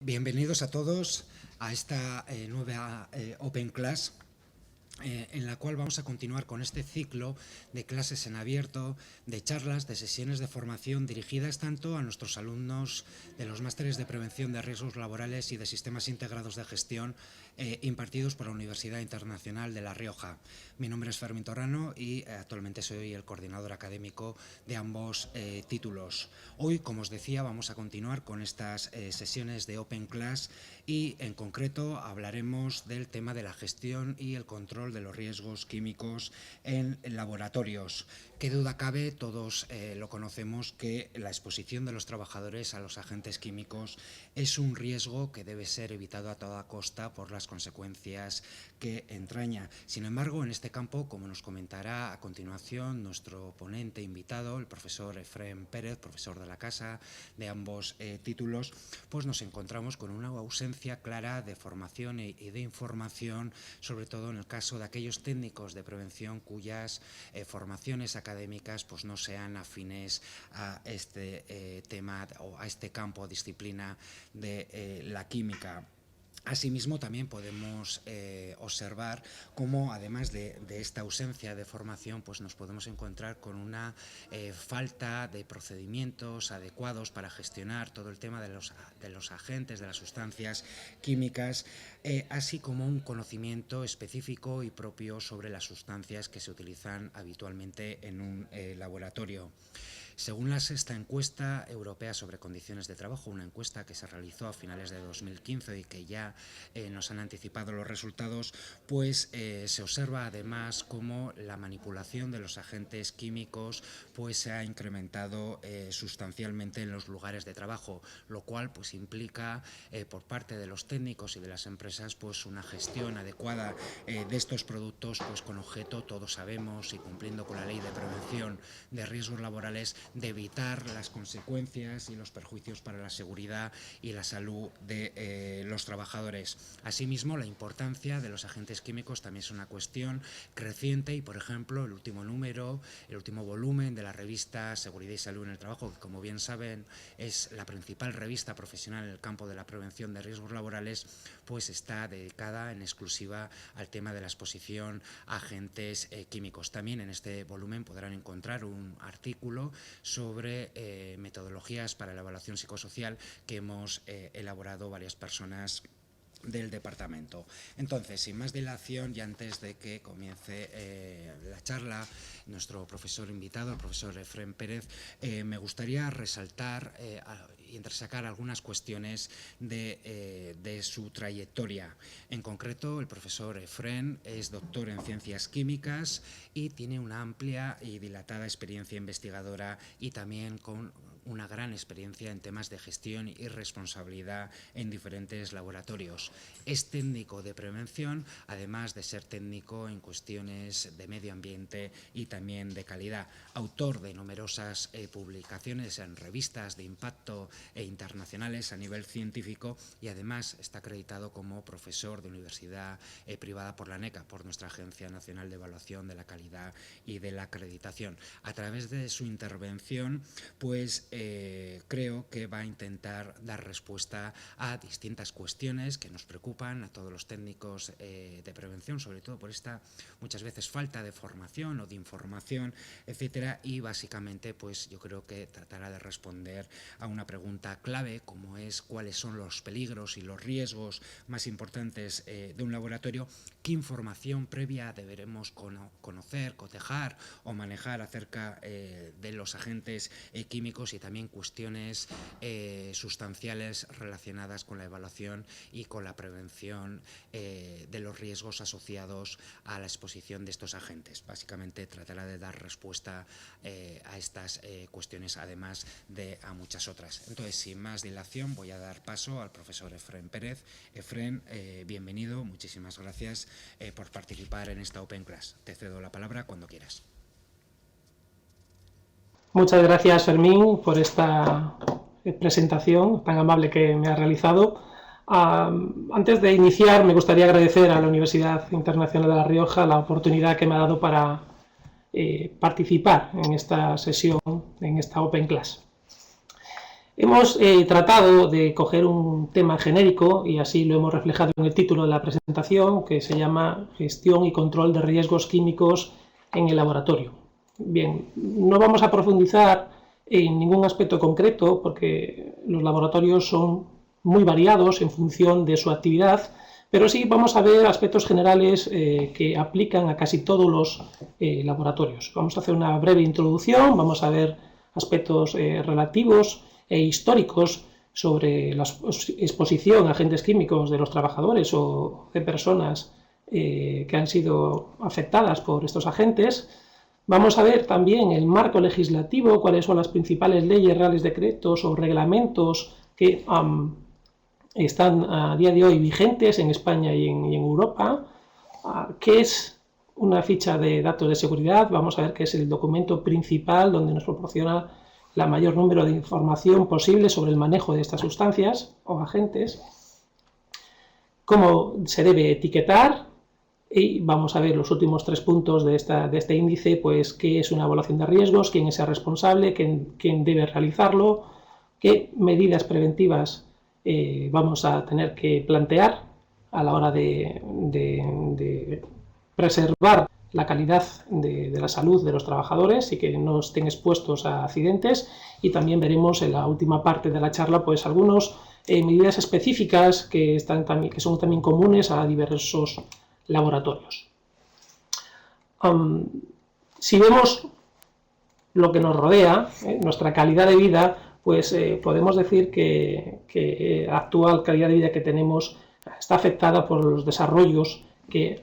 Bienvenidos a todos a esta nueva Open Class en la cual vamos a continuar con este ciclo de clases en abierto, de charlas, de sesiones de formación dirigidas tanto a nuestros alumnos de los másteres de prevención de riesgos laborales y de sistemas integrados de gestión impartidos por la Universidad Internacional de La Rioja. Mi nombre es Fermín Torrano y actualmente soy el coordinador académico de ambos títulos. Hoy, como os decía, vamos a continuar con estas sesiones de Open Class y en concreto hablaremos del tema de la gestión y el control de los riesgos químicos en laboratorios. Qué duda cabe, todos lo conocemos, que la exposición de los trabajadores a los agentes químicos es un riesgo que debe ser evitado a toda costa por las consecuencias que entraña. Sin embargo, en este campo, como nos comentará a continuación nuestro ponente invitado, el profesor Efrén Pérez, profesor de la casa de ambos títulos, pues nos encontramos con una ausencia clara de formación y de información, sobre todo en el caso de aquellos técnicos de prevención cuyas formaciones académicas pues no sean afines a este tema o a este campo o disciplina de la química. Asimismo, también podemos observar cómo, además de esta ausencia de formación, pues nos podemos encontrar con una falta de procedimientos adecuados para gestionar todo el tema de los agentes, de las sustancias químicas, así como un conocimiento específico y propio sobre las sustancias que se utilizan habitualmente en un laboratorio. Según la sexta encuesta europea sobre condiciones de trabajo, una encuesta que se realizó a finales de 2015 y que ya nos han anticipado los resultados, pues se observa además cómo la manipulación de los agentes químicos pues se ha incrementado sustancialmente en los lugares de trabajo, lo cual pues implica por parte de los técnicos y de las empresas pues una gestión adecuada de estos productos, pues con objeto, todos sabemos, y cumpliendo con la ley de prevención de riesgos laborales, de evitar las consecuencias y los perjuicios para la seguridad y la salud de los trabajadores. Asimismo, la importancia de los agentes químicos también es una cuestión creciente y, por ejemplo, el último volumen de la revista Seguridad y Salud en el Trabajo, que como bien saben es la principal revista profesional en el campo de la prevención de riesgos laborales, pues está dedicada en exclusiva al tema de la exposición a agentes químicos. También en este volumen podrán encontrar un artículo sobre metodologías para la evaluación psicosocial que hemos elaborado varias personas del departamento. Entonces, sin más dilación y antes de que comience la charla, nuestro profesor invitado, el profesor Efrén Pérez, me gustaría resaltar y entresacar algunas cuestiones de su trayectoria. En concreto, el profesor Efrén es doctor en Ciencias Químicas y tiene una amplia y dilatada experiencia investigadora y también con una gran experiencia en temas de gestión y responsabilidad en diferentes laboratorios. Es técnico de prevención, además de ser técnico en cuestiones de medio ambiente y también de calidad. Autor de numerosas publicaciones en revistas de impacto e internacionales a nivel científico y además está acreditado como profesor de universidad privada por la ANECA, por nuestra Agencia Nacional de Evaluación de la Calidad y de la Acreditación. A través de su intervención, pues creo que va a intentar dar respuesta a distintas cuestiones que nos preocupan a todos los técnicos de prevención, sobre todo por esta muchas veces falta de formación o de información, etcétera, y básicamente pues yo creo que tratará de responder a una pregunta clave como es cuáles son los peligros y los riesgos más importantes de un laboratorio, qué información previa deberemos conocer, cotejar o manejar acerca de los agentes químicos y también cuestiones sustanciales relacionadas con la evaluación y con la prevención de los riesgos asociados a la exposición de estos agentes. Básicamente tratará de dar respuesta a estas cuestiones, además de a muchas otras. Entonces, sin más dilación, voy a dar paso al profesor Efrén Pérez. Efrén, bienvenido, muchísimas gracias por participar en esta Open Class. Te cedo la palabra cuando quieras. Muchas gracias, Fermín, por esta presentación tan amable que me ha realizado. Antes de iniciar, me gustaría agradecer a la Universidad Internacional de La Rioja la oportunidad que me ha dado para participar en esta sesión, en esta Open Class. Hemos tratado de coger un tema genérico, y así lo hemos reflejado en el título de la presentación, que se llama Gestión y control de riesgos químicos en el laboratorio. Bien, no vamos a profundizar en ningún aspecto concreto, porque los laboratorios son muy variados en función de su actividad, pero sí vamos a ver aspectos generales que aplican a casi todos los laboratorios. Vamos a hacer una breve introducción, vamos a ver aspectos relativos e históricos sobre la exposición a agentes químicos de los trabajadores o de personas que han sido afectadas por estos agentes. Vamos a ver también el marco legislativo, cuáles son las principales leyes, reales decretos o reglamentos que están a día de hoy vigentes en España y en Europa. ¿Qué es una ficha de datos de seguridad? Vamos a ver qué es el documento principal donde nos proporciona el mayor número de información posible sobre el manejo de estas sustancias o agentes, cómo se debe etiquetar, y vamos a ver los últimos 3 puntos de este índice, pues qué es una evaluación de riesgos, quién es el responsable, quién debe realizarlo, qué medidas preventivas vamos a tener que plantear a la hora de preservar la calidad de la salud de los trabajadores y que no estén expuestos a accidentes. Y también veremos en la última parte de la charla pues algunas medidas específicas que son también comunes a diversos laboratorios. Si vemos lo que nos rodea, nuestra calidad de vida, pues podemos decir que la actual calidad de vida que tenemos está afectada por los desarrollos que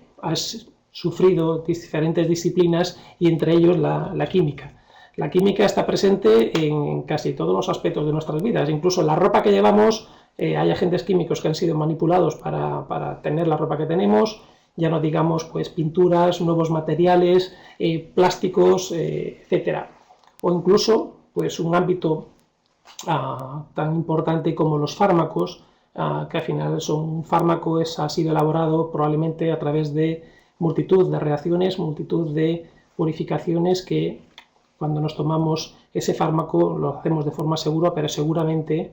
sufrido diferentes disciplinas y entre ellos la química. La química está presente en casi todos los aspectos de nuestras vidas, incluso la ropa que llevamos, hay agentes químicos que han sido manipulados para tener la ropa que tenemos, ya no digamos pues pinturas, nuevos materiales, plásticos, etcétera. O incluso pues un ámbito tan importante como los fármacos, que al final un fármaco ha sido elaborado probablemente a través de multitud de reacciones, multitud de purificaciones que cuando nos tomamos ese fármaco lo hacemos de forma segura, pero seguramente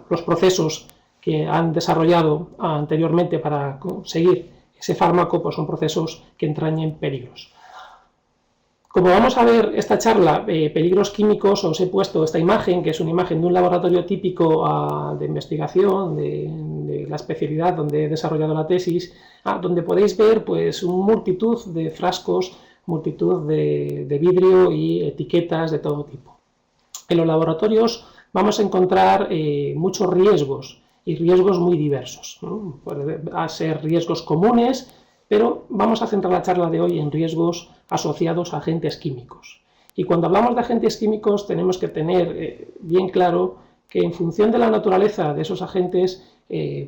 los procesos que han desarrollado anteriormente para conseguir ese fármaco pues son procesos que entrañen peligros. Como vamos a ver esta charla, peligros químicos, os he puesto esta imagen, que es una imagen de un laboratorio típico de investigación, de la especialidad donde he desarrollado la tesis, donde podéis ver pues multitud de frascos, multitud de vidrio y etiquetas de todo tipo. En los laboratorios vamos a encontrar muchos riesgos y riesgos muy diversos, ¿no? Pueden ser riesgos comunes, pero vamos a centrar la charla de hoy en riesgos asociados a agentes químicos. Y cuando hablamos de agentes químicos tenemos que tener bien claro que en función de la naturaleza de esos agentes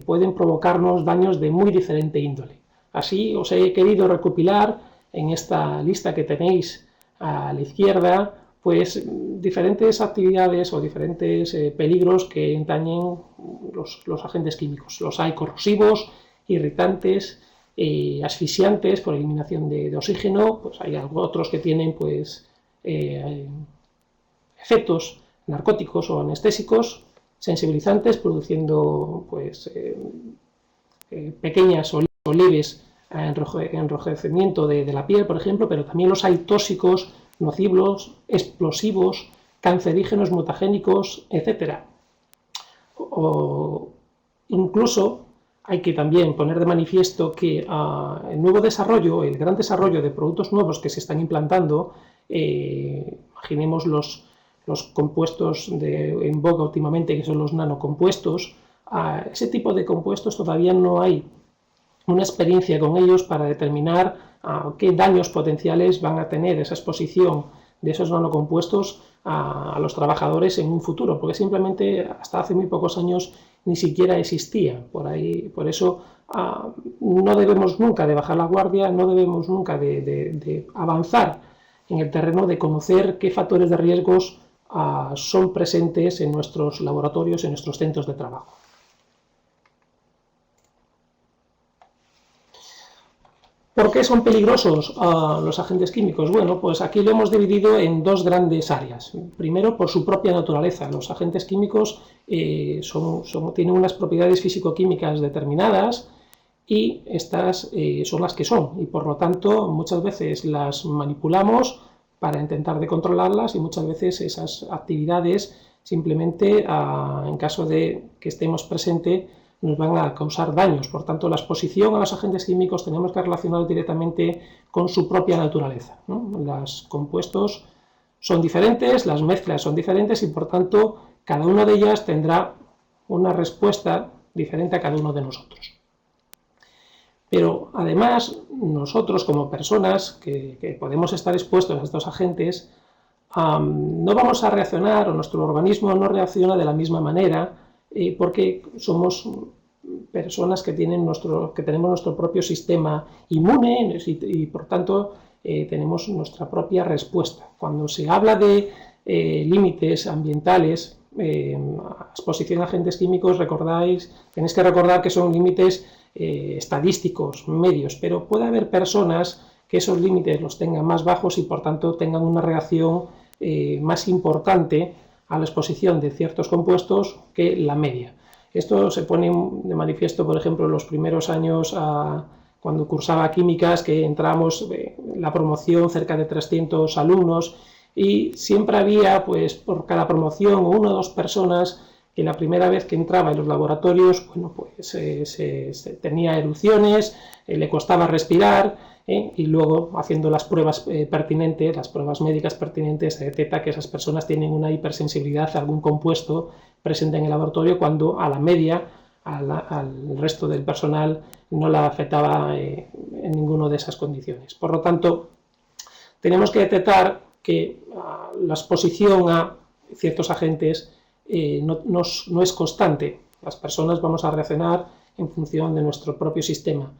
pueden provocarnos daños de muy diferente índole. Así os he querido recopilar en esta lista que tenéis a la izquierda pues diferentes actividades o diferentes peligros que entrañen los agentes químicos. Los hay corrosivos, irritantes, asfixiantes por eliminación de oxígeno, pues hay otros que tienen pues efectos narcóticos o anestésicos, sensibilizantes, produciendo pues pequeñas o leves enrojecimiento de la piel, por ejemplo, pero también los hay tóxicos, nocivos, explosivos, cancerígenos, mutagénicos, etc. O incluso hay que también poner de manifiesto que el nuevo desarrollo, el gran desarrollo de productos nuevos que se están implantando, imaginemos los compuestos en boga últimamente, que son los nanocompuestos, ese tipo de compuestos todavía no hay una experiencia con ellos para determinar qué daños potenciales van a tener esa exposición de esos nanocompuestos a los trabajadores en un futuro, porque simplemente hasta hace muy pocos años ni siquiera existía. Por eso no debemos nunca de bajar la guardia, no debemos nunca de avanzar en el terreno de conocer qué factores de riesgos son presentes en nuestros laboratorios, en nuestros centros de trabajo. ¿Por qué son peligrosos los agentes químicos? Bueno, pues aquí lo hemos dividido en dos grandes áreas. Primero, por su propia naturaleza. Los agentes químicos tienen unas propiedades físico-químicas determinadas y estas son las que son. Y por lo tanto, muchas veces las manipulamos para intentar de controlarlas y muchas veces esas actividades simplemente, en caso de que estemos presentes, nos van a causar daños. Por tanto, la exposición a los agentes químicos tenemos que relacionar directamente con su propia naturaleza, ¿no? Los compuestos son diferentes, las mezclas son diferentes y, por tanto, cada una de ellas tendrá una respuesta diferente a cada uno de nosotros. Pero, además, nosotros como personas que podemos estar expuestos a estos agentes, no vamos a reaccionar, o nuestro organismo no reacciona de la misma manera, porque somos personas que tenemos nuestro propio sistema inmune y por tanto tenemos nuestra propia respuesta. Cuando se habla de límites ambientales, exposición a agentes químicos, tenéis que recordar que son límites estadísticos, medios, pero puede haber personas que esos límites los tengan más bajos y por tanto tengan una reacción más importante a la exposición de ciertos compuestos que la media. Esto se pone de manifiesto, por ejemplo, en los primeros años cuando cursaba químicas, que entramos en la promoción cerca de 300 alumnos y siempre había, pues, por cada promoción, una o dos personas que la primera vez que entraba en los laboratorios, bueno, pues tenía erupciones, le costaba respirar, y luego haciendo las pruebas pertinentes, las pruebas médicas pertinentes, se detecta que esas personas tienen una hipersensibilidad a algún compuesto presente en el laboratorio cuando a la media, al resto del personal, no la afectaba en ninguna de esas condiciones. Por lo tanto, tenemos que detectar que la exposición a ciertos agentes no es constante. Las personas vamos a reaccionar en función de nuestro propio sistema.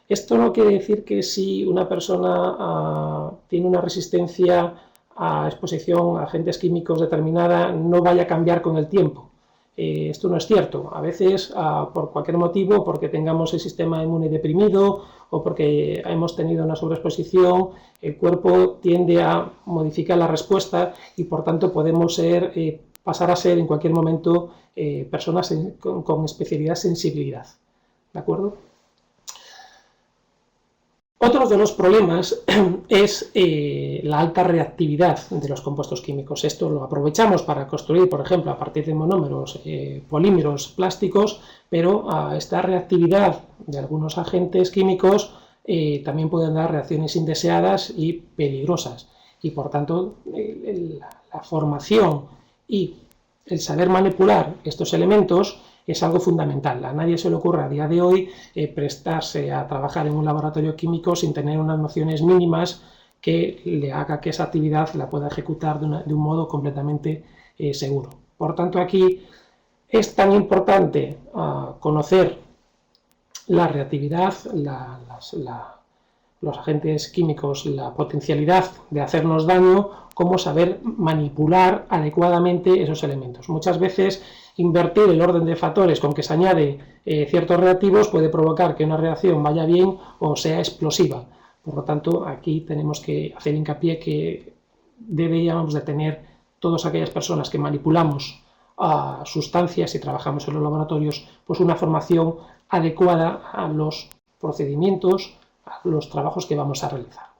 Esto no quiere decir que si una persona tiene una resistencia a exposición a agentes químicos determinada, no vaya a cambiar con el tiempo. Esto no es cierto. A veces, por cualquier motivo, porque tengamos el sistema inmune deprimido o porque hemos tenido una sobreexposición, el cuerpo tiende a modificar la respuesta y, por tanto, podemos pasar a ser en cualquier momento personas con especialidad sensibilidad. ¿De acuerdo? Otro de los problemas es la alta reactividad de los compuestos químicos. Esto lo aprovechamos para construir, por ejemplo, a partir de monómeros, polímeros plásticos, pero esta reactividad de algunos agentes químicos también pueden dar reacciones indeseadas y peligrosas. Y por tanto, la formación y el saber manipular estos elementos es algo fundamental. A nadie se le ocurre a día de hoy prestarse a trabajar en un laboratorio químico sin tener unas nociones mínimas que le haga que esa actividad la pueda ejecutar de un modo completamente seguro. Por tanto, aquí es tan importante conocer la reactividad, los agentes químicos, la potencialidad de hacernos daño, como saber manipular adecuadamente esos elementos. Muchas veces invertir el orden de factores con que se añade ciertos reactivos puede provocar que una reacción vaya bien o sea explosiva. Por lo tanto, aquí tenemos que hacer hincapié que deberíamos de tener todas aquellas personas que manipulamos sustancias y trabajamos en los laboratorios, pues una formación adecuada a los procedimientos, a los trabajos que vamos a realizar.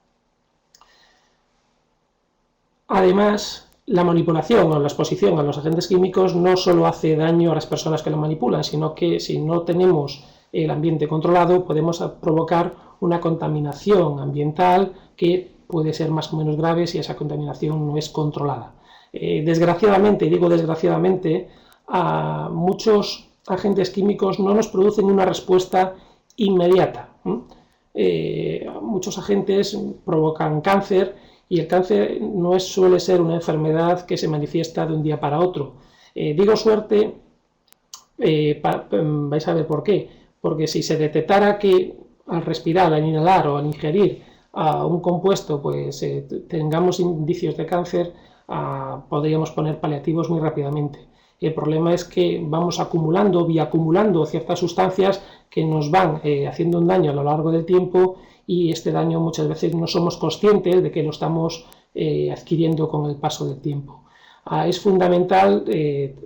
Además, la manipulación o la exposición a los agentes químicos no solo hace daño a las personas que lo manipulan, sino que si no tenemos el ambiente controlado podemos provocar una contaminación ambiental que puede ser más o menos grave si esa contaminación no es controlada. Desgraciadamente, y digo desgraciadamente, muchos agentes químicos no nos producen una respuesta inmediata. Muchos agentes provocan cáncer y el cáncer no suele ser una enfermedad que se manifiesta de un día para otro. Digo suerte, vais a ver por qué, porque si se detectara que al respirar, al inhalar o al ingerir un compuesto pues tengamos indicios de cáncer, podríamos poner paliativos muy rápidamente. El problema es que vamos acumulando ciertas sustancias que nos van haciendo un daño a lo largo del tiempo, y este daño muchas veces no somos conscientes de que lo estamos adquiriendo con el paso del tiempo. Es fundamental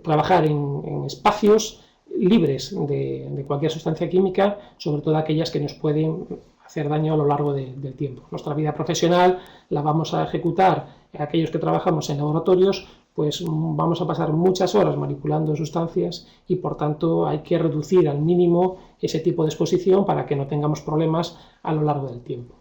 trabajar en espacios libres de cualquier sustancia química, sobre todo aquellas que nos pueden hacer daño a lo largo del tiempo. Nuestra vida profesional la vamos a ejecutar aquellos que trabajamos en laboratorios, pues vamos a pasar muchas horas manipulando sustancias, y por tanto hay que reducir al mínimo ese tipo de exposición para que no tengamos problemas a lo largo del tiempo.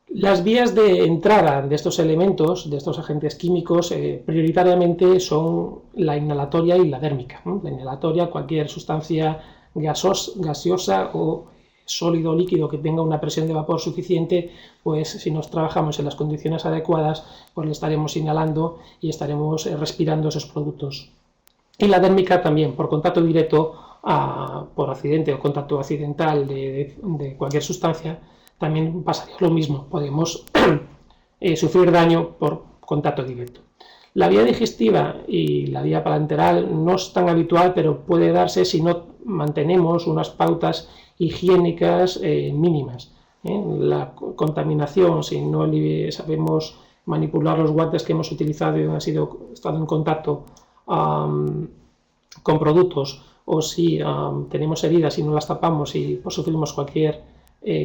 Las vías de entrada de estos elementos, de estos agentes químicos, prioritariamente son la inhalatoria y la dérmica, ¿no? La inhalatoria, cualquier sustancia gaseosa o sólido o líquido que tenga una presión de vapor suficiente, pues si nos trabajamos en las condiciones adecuadas, pues le estaremos inhalando y estaremos respirando esos productos. Y la dérmica también, por contacto directo, por accidente o contacto accidental de cualquier sustancia, también pasaría lo mismo, podemos sufrir daño por contacto directo. La vía digestiva y la vía parenteral no es tan habitual, pero puede darse si no mantenemos unas pautas higiénicas mínimas. La contaminación, si no sabemos manipular los guantes que hemos utilizado y han estado en contacto con productos, o si tenemos heridas y no las tapamos y pues, sufrimos cualquier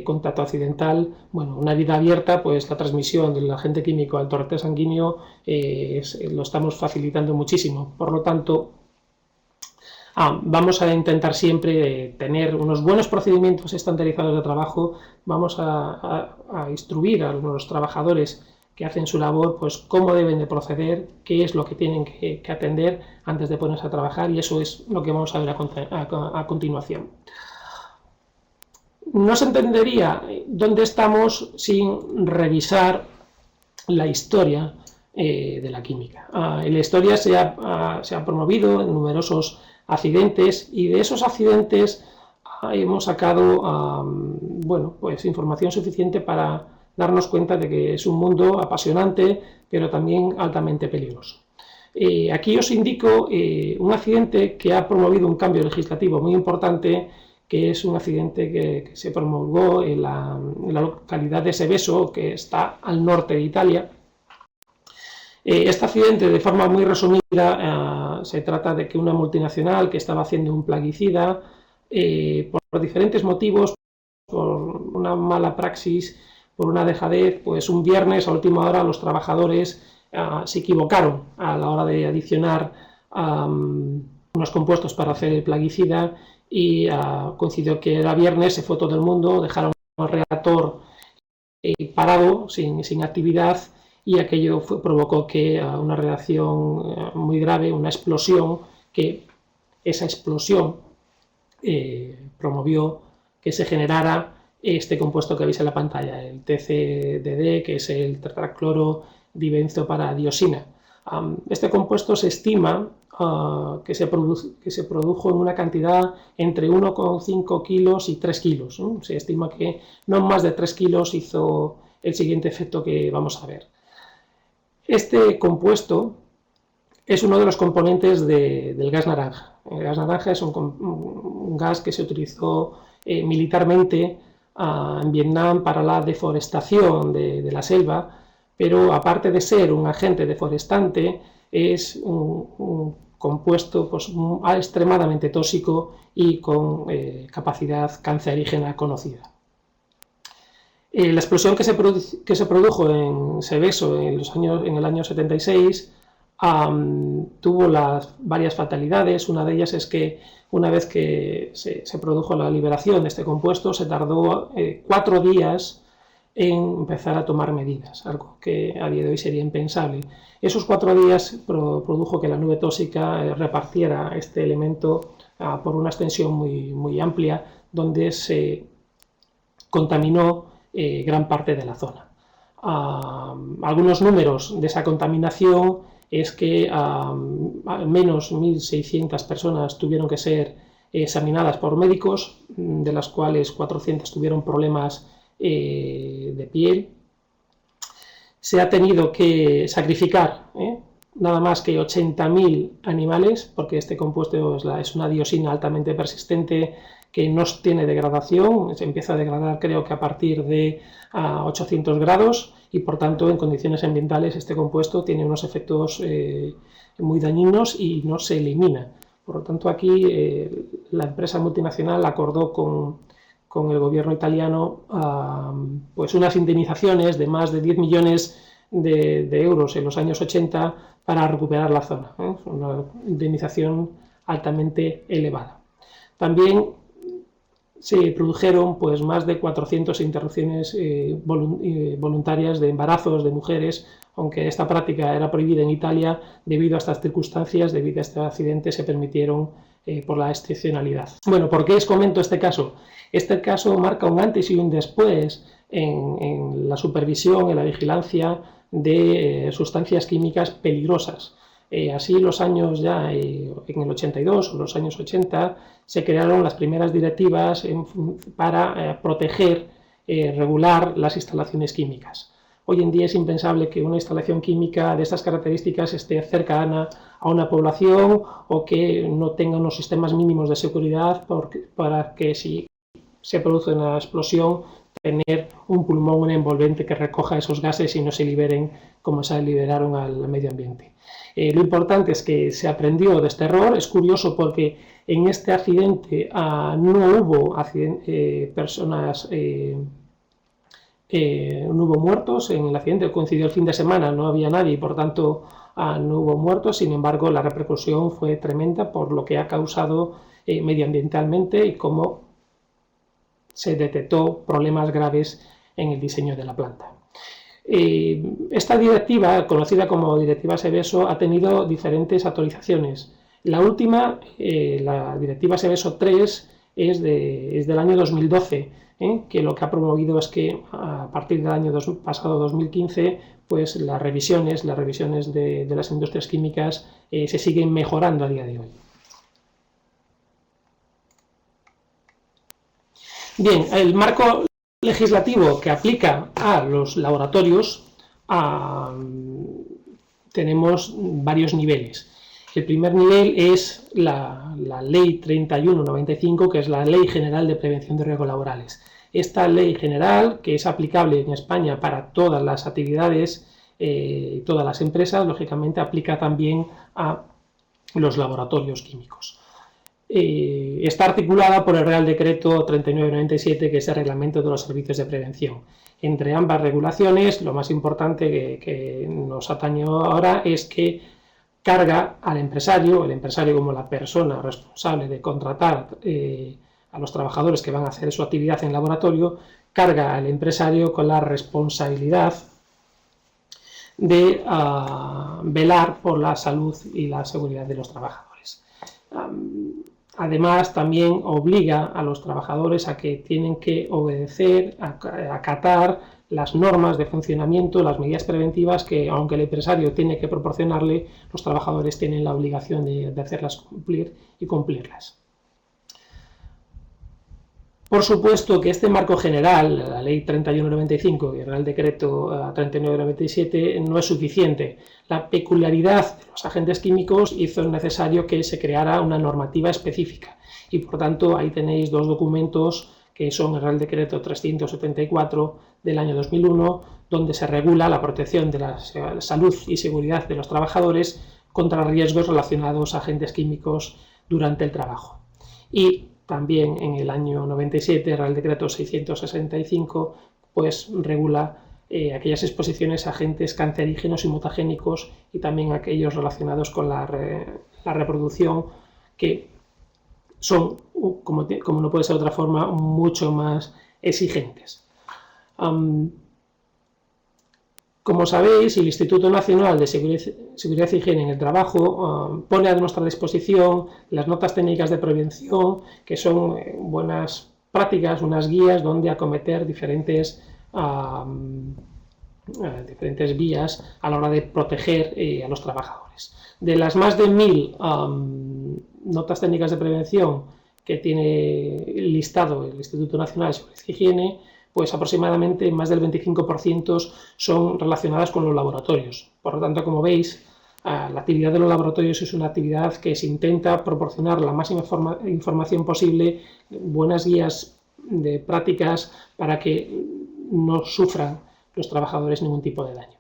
contacto accidental, bueno, una herida abierta, pues la transmisión del agente químico al torrente sanguíneo lo estamos facilitando muchísimo. Por lo tanto, vamos a intentar siempre tener unos buenos procedimientos estandarizados de trabajo. Vamos a instruir a los trabajadores que hacen su labor, pues cómo deben de proceder, qué es lo que tienen que atender antes de ponerse a trabajar, y eso es lo que vamos a ver a continuación. No se entendería dónde estamos sin revisar la historia de la química. En la historia se ha promovido en numerosos accidentes, y de esos accidentes hemos sacado bueno, pues información suficiente para darnos cuenta de que es un mundo apasionante, pero también altamente peligroso. Aquí os indico un accidente que ha promovido un cambio legislativo muy importante, que es un accidente que se promulgó en la localidad de Seveso, que está al norte de Italia. Este accidente, de forma muy resumida, se trata de que una multinacional que estaba haciendo un plaguicida, por diferentes motivos, por una mala praxis, por una dejadez, pues un viernes a última hora los trabajadores se equivocaron a la hora de adicionar unos compuestos para hacer el plaguicida, y coincidió que era viernes, se fue todo el mundo, dejaron el reactor parado, sin actividad, y aquello provocó que una reacción muy grave, una explosión, que esa explosión promovió que se generara este compuesto que veis en la pantalla, el TCDD, que es el tetraclorodibenzoparadiosina. Este compuesto se estima que se produjo en una cantidad entre 1,5 kilos y 3 kilos. ¿no? Se estima que no más de 3 kilos hizo el siguiente efecto que vamos a ver. Este compuesto es uno de los componentes del gas naranja. El gas naranja es un gas que se utilizó militarmente en Vietnam para la deforestación de la selva, pero aparte de ser un agente deforestante, es un compuesto pues, extremadamente tóxico y con capacidad cancerígena conocida. La explosión que se produjo en Seveso en el año 76 tuvo varias fatalidades. Una de ellas es que una vez que se produjo la liberación de este compuesto, se tardó 4 días en empezar a tomar medidas, algo que a día de hoy sería impensable. Esos 4 días produjo que la nube tóxica repartiera este elemento por una extensión muy amplia, donde se contaminó gran parte de la zona. Algunos números de esa contaminación es que al menos 1.600 personas tuvieron que ser examinadas por médicos, de las cuales 400 tuvieron problemas de piel. Se ha tenido que sacrificar nada más que 80.000 animales, porque este compuesto es una dioxina altamente persistente que no tiene degradación, se empieza a degradar creo que a partir de 800 grados y por tanto en condiciones ambientales este compuesto tiene unos efectos muy dañinos y no se elimina. Por lo tanto aquí la empresa multinacional acordó con el gobierno italiano pues unas indemnizaciones de más de 10 millones de euros en los años 80 para recuperar la zona, una indemnización altamente elevada. También se produjeron pues, más de 400 interrupciones voluntarias de embarazos de mujeres, aunque esta práctica era prohibida en Italia, debido a estas circunstancias, debido a este accidente, se permitieron por la excepcionalidad. Bueno, ¿por qué os comento este caso? Este caso marca un antes y un después en la supervisión, en la vigilancia de sustancias químicas peligrosas. Así los años ya, en el 82 o los años 80, se crearon las primeras directivas para proteger, regular las instalaciones químicas. Hoy en día es impensable que una instalación química de estas características esté cercana a una población o que no tenga unos sistemas mínimos de seguridad para que si se produce una explosión tener un pulmón, un envolvente que recoja esos gases y no se liberen como se liberaron al medio ambiente. Lo importante es que se aprendió de este error. Es curioso porque en este accidente no hubo personas, no hubo muertos. En el accidente coincidió el fin de semana, no había nadie y por tanto no hubo muertos. Sin embargo, la repercusión fue tremenda por lo que ha causado medioambientalmente y cómo se detectó problemas graves en el diseño de la planta. Esta directiva, conocida como Directiva Seveso, ha tenido diferentes actualizaciones. La última, la Directiva Seveso 3, es del año 2012, que lo que ha promovido es que a partir del año pasado 2015, pues las revisiones de las industrias químicas se siguen mejorando a día de hoy. Bien, el marco legislativo que aplica a los laboratorios, tenemos varios niveles. El primer nivel es la Ley 3195, que es la Ley General de Prevención de Riesgos Laborales. Esta ley general, que es aplicable en España para todas las actividades y todas las empresas, lógicamente aplica también a los laboratorios químicos. Está articulada por el Real Decreto 3997, que es el Reglamento de los Servicios de Prevención. Entre ambas regulaciones, lo más importante que nos atañe ahora es que carga al empresario, el empresario como la persona responsable de contratar a los trabajadores que van a hacer su actividad en el laboratorio, carga al empresario con la responsabilidad de velar por la salud y la seguridad de los trabajadores. Además, también obliga a los trabajadores a que tienen que obedecer, acatar las normas de funcionamiento, las medidas preventivas que, aunque el empresario tiene que proporcionarle, los trabajadores tienen la obligación de hacerlas cumplir y cumplirlas. Por supuesto que este marco general, la Ley 3195 y el Real Decreto 3997, no es suficiente. La peculiaridad de los agentes químicos hizo necesario que se creara una normativa específica y, por tanto, ahí tenéis dos documentos que son el Real Decreto 374 del año 2001, donde se regula la protección de la salud y seguridad de los trabajadores contra riesgos relacionados a agentes químicos durante el trabajo. Y también en el año 97, el Real Decreto 665, pues regula aquellas exposiciones a agentes cancerígenos y mutagénicos y también aquellos relacionados con la reproducción, que son, como no puede ser de otra forma, mucho más exigentes. Como sabéis, el Instituto Nacional de Seguridad y Higiene en el Trabajo pone a nuestra disposición las notas técnicas de prevención, que son buenas prácticas, unas guías donde acometer diferentes vías a la hora de proteger a los trabajadores. De las más de 1000 notas técnicas de prevención que tiene listado el Instituto Nacional de Seguridad y Higiene, pues aproximadamente más del 25% son relacionadas con los laboratorios. Por lo tanto, como veis, La actividad de los laboratorios es una actividad que se intenta proporcionar la máxima información posible, buenas guías de prácticas para que no sufran los trabajadores ningún tipo de daño.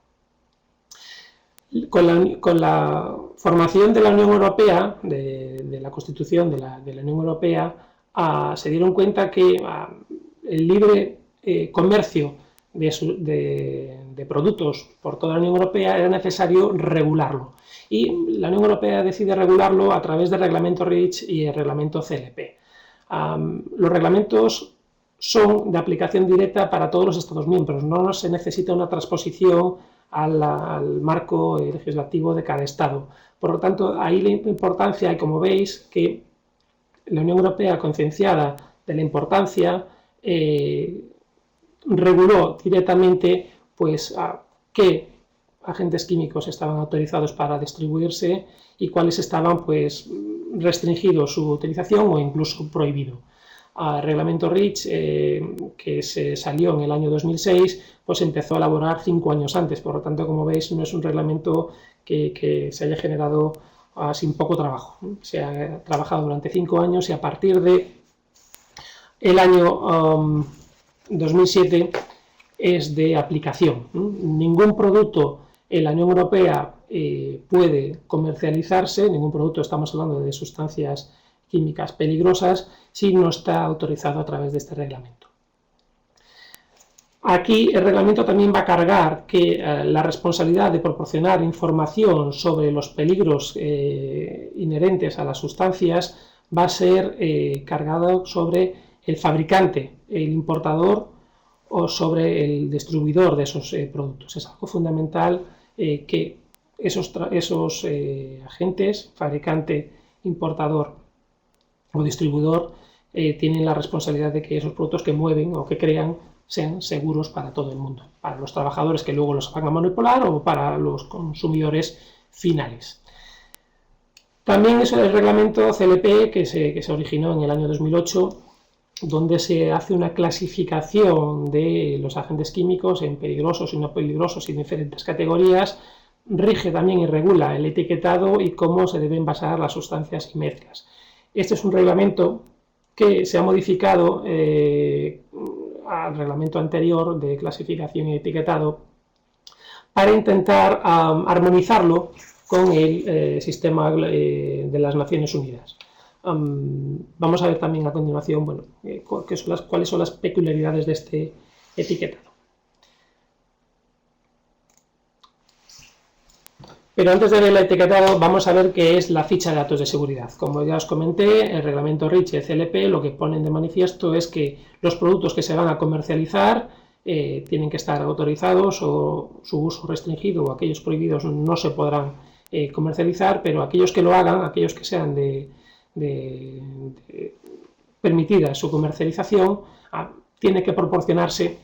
Con la formación de la Unión Europea, de la Constitución de la Unión Europea, se dieron cuenta que el libre comercio de productos por toda la Unión Europea era necesario regularlo. Y la Unión Europea decide regularlo a través del reglamento REACH y el reglamento CLP. Los reglamentos son de aplicación directa para todos los Estados miembros, no se necesita una transposición al marco legislativo de cada Estado. Por lo tanto, ahí la importancia, y como veis, que la Unión Europea, concienciada de la importancia, reguló directamente pues, qué agentes químicos estaban autorizados para distribuirse y cuáles estaban pues, restringidos su utilización o incluso prohibido. El reglamento REACH, que se salió en el año 2006, pues empezó a elaborar 5 años antes. Por lo tanto, como veis, no es un reglamento que se haya generado sin poco trabajo. Se ha trabajado durante 5 años y a partir de el año 2007 es de aplicación. Ningún producto en la Unión Europea puede comercializarse, ningún producto, estamos hablando de sustancias químicas peligrosas, si no está autorizado a través de este reglamento. Aquí el reglamento también va a cargar que la responsabilidad de proporcionar información sobre los peligros inherentes a las sustancias va a ser cargado sobre el fabricante, el importador o sobre el distribuidor de esos productos. Es algo fundamental que esos agentes, fabricante, importador o distribuidor, tienen la responsabilidad de que esos productos que mueven o que crean sean seguros para todo el mundo, para los trabajadores que luego los van a manipular o para los consumidores finales. También es el reglamento CLP que se originó en el año 2008, donde se hace una clasificación de los agentes químicos en peligrosos y no peligrosos y diferentes categorías, rige también y regula el etiquetado y cómo se deben basar las sustancias y mezclas. Este es un reglamento que se ha modificado al reglamento anterior de clasificación y etiquetado para intentar armonizarlo con el sistema de las Naciones Unidas. Vamos a ver también a continuación bueno, cuáles son las peculiaridades de este etiquetado. Pero antes de ver el etiquetado, vamos a ver qué es la ficha de datos de seguridad. Como ya os comenté, el reglamento REACH y el CLP lo que ponen de manifiesto es que los productos que se van a comercializar tienen que estar autorizados o su uso restringido o aquellos prohibidos no se podrán comercializar, pero aquellos que lo hagan, aquellos que sean permitida su comercialización, tiene que proporcionarse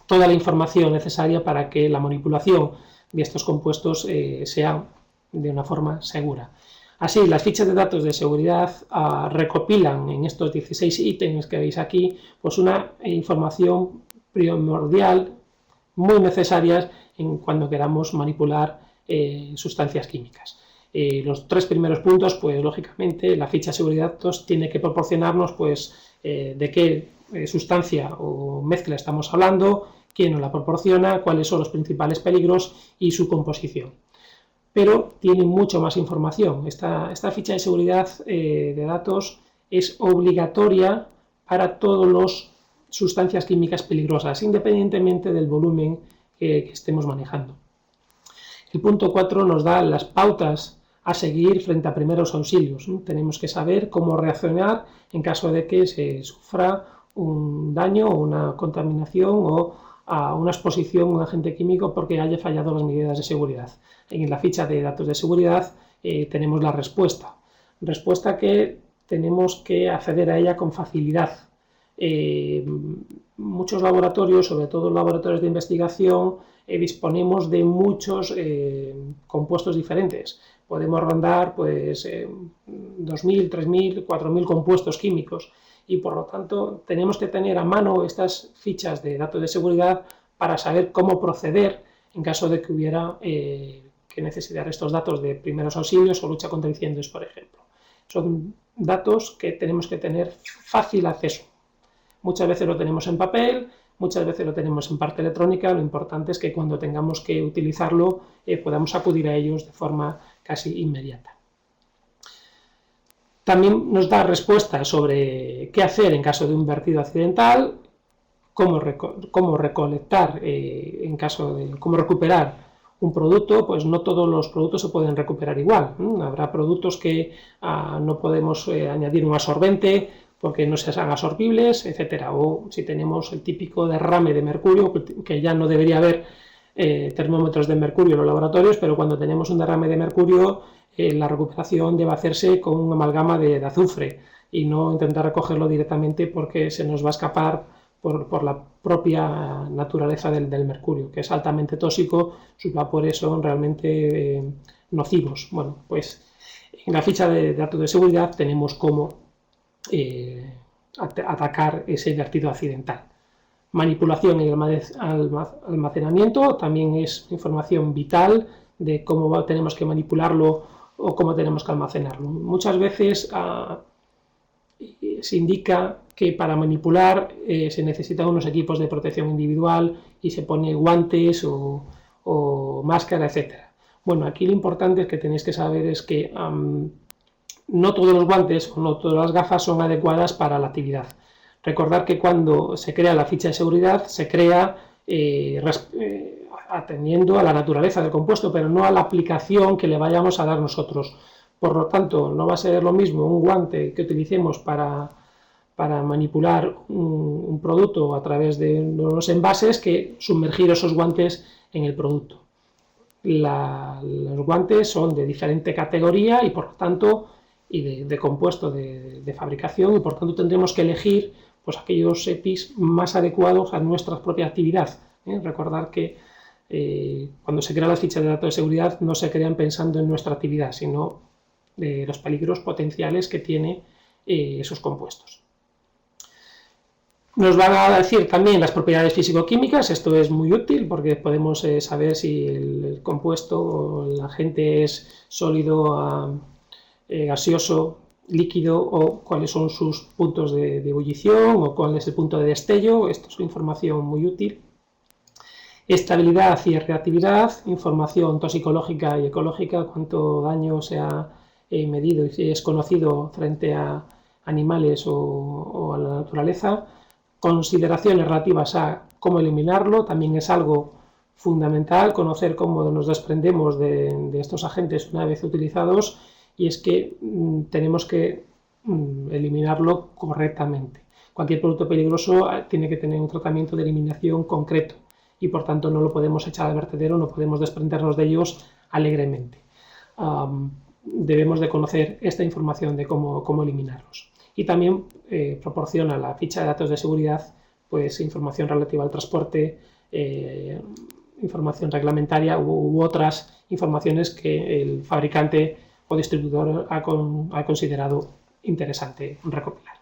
toda la información necesaria para que la manipulación de estos compuestos sea de una forma segura. Así, las fichas de datos de seguridad recopilan en estos 16 ítems que veis aquí pues una información primordial, muy necesarias cuando queramos manipular sustancias químicas. Los 3 primeros puntos, pues lógicamente la ficha de seguridad de datos tiene que proporcionarnos pues, de qué sustancia o mezcla estamos hablando, quién nos la proporciona, cuáles son los principales peligros y su composición. Pero tiene mucho más información. Esta ficha de seguridad de datos es obligatoria para todas las sustancias químicas peligrosas, independientemente del volumen que estemos manejando. El punto 4 nos da las pautas a seguir frente a primeros auxilios. Tenemos que saber cómo reaccionar en caso de que se sufra un daño o una contaminación o a una exposición a un agente químico porque haya fallado las medidas de seguridad. En la ficha de datos de seguridad tenemos la respuesta que tenemos que acceder a ella con facilidad. Muchos laboratorios, sobre todo laboratorios de investigación, disponemos de muchos compuestos diferentes. Podemos rondar pues, 2.000, 3.000, 4.000 compuestos químicos. Y por lo tanto tenemos que tener a mano estas fichas de datos de seguridad para saber cómo proceder en caso de que hubiera que que necesitar estos datos de primeros auxilios o lucha contra incendios, por ejemplo. Son datos que tenemos que tener fácil acceso. Muchas veces lo tenemos en papel, muchas veces lo tenemos en parte electrónica. Lo importante es que cuando tengamos que utilizarlo podamos acudir a ellos de forma casi inmediata. También nos da respuesta sobre qué hacer en caso de un vertido accidental, cómo recolectar, cómo recuperar un producto. Pues no todos los productos se pueden recuperar igual. Habrá productos que no podemos añadir un absorbente porque no sean absorbibles, etcétera. O si tenemos el típico derrame de mercurio, que ya no debería haber termómetros de mercurio en los laboratorios, pero cuando tenemos un derrame de mercurio, la recuperación debe hacerse con una amalgama de azufre y no intentar recogerlo directamente porque se nos va a escapar por la propia naturaleza del mercurio, que es altamente tóxico. Sus vapores son realmente nocivos. Bueno, pues en la ficha de datos de seguridad tenemos cómo atacar ese vertido accidental. Manipulación y almacenamiento también es información vital de cómo tenemos que manipularlo o cómo tenemos que almacenarlo. Muchas veces se indica que para manipular se necesitan unos equipos de protección individual y se pone guantes o máscara, etcétera. Bueno, aquí lo importante es que tenéis que saber es que no todos los guantes o no todas las gafas son adecuadas para la actividad. Recordar que cuando se crea la ficha de seguridad se crea atendiendo a la naturaleza del compuesto, pero no a la aplicación que le vayamos a dar nosotros. Por lo tanto, no va a ser lo mismo un guante que utilicemos para manipular un producto a través de los envases que sumergir esos guantes en el producto. Los guantes son de diferente categoría y por lo tanto de compuesto de fabricación, y por tanto tendremos que elegir pues aquellos EPIs más adecuados a nuestra propia actividad. Recordar que cuando se crea la ficha de datos de seguridad no se crean pensando en nuestra actividad, sino de los peligros potenciales que tiene esos compuestos. Nos van a decir también las propiedades físico-químicas. Esto es muy útil porque podemos saber si el compuesto o el agente es sólido, gaseoso, líquido, o cuáles son sus puntos de ebullición o cuál es el punto de destello. Esto es información muy útil. Estabilidad y reactividad, información toxicológica y ecológica, cuánto daño se ha medido y si es conocido frente a animales o a la naturaleza. Consideraciones relativas a cómo eliminarlo, también es algo fundamental, conocer cómo nos desprendemos de estos agentes una vez utilizados, y es que tenemos que eliminarlo correctamente. Cualquier producto peligroso tiene que tener un tratamiento de eliminación concreto y por tanto no lo podemos echar al vertedero, no podemos desprendernos de ellos alegremente. Debemos de conocer esta información de cómo eliminarlos. Y también proporciona la ficha de datos de seguridad pues información relativa al transporte, información reglamentaria u otras informaciones que el fabricante o distribuidor ha considerado interesante recopilar.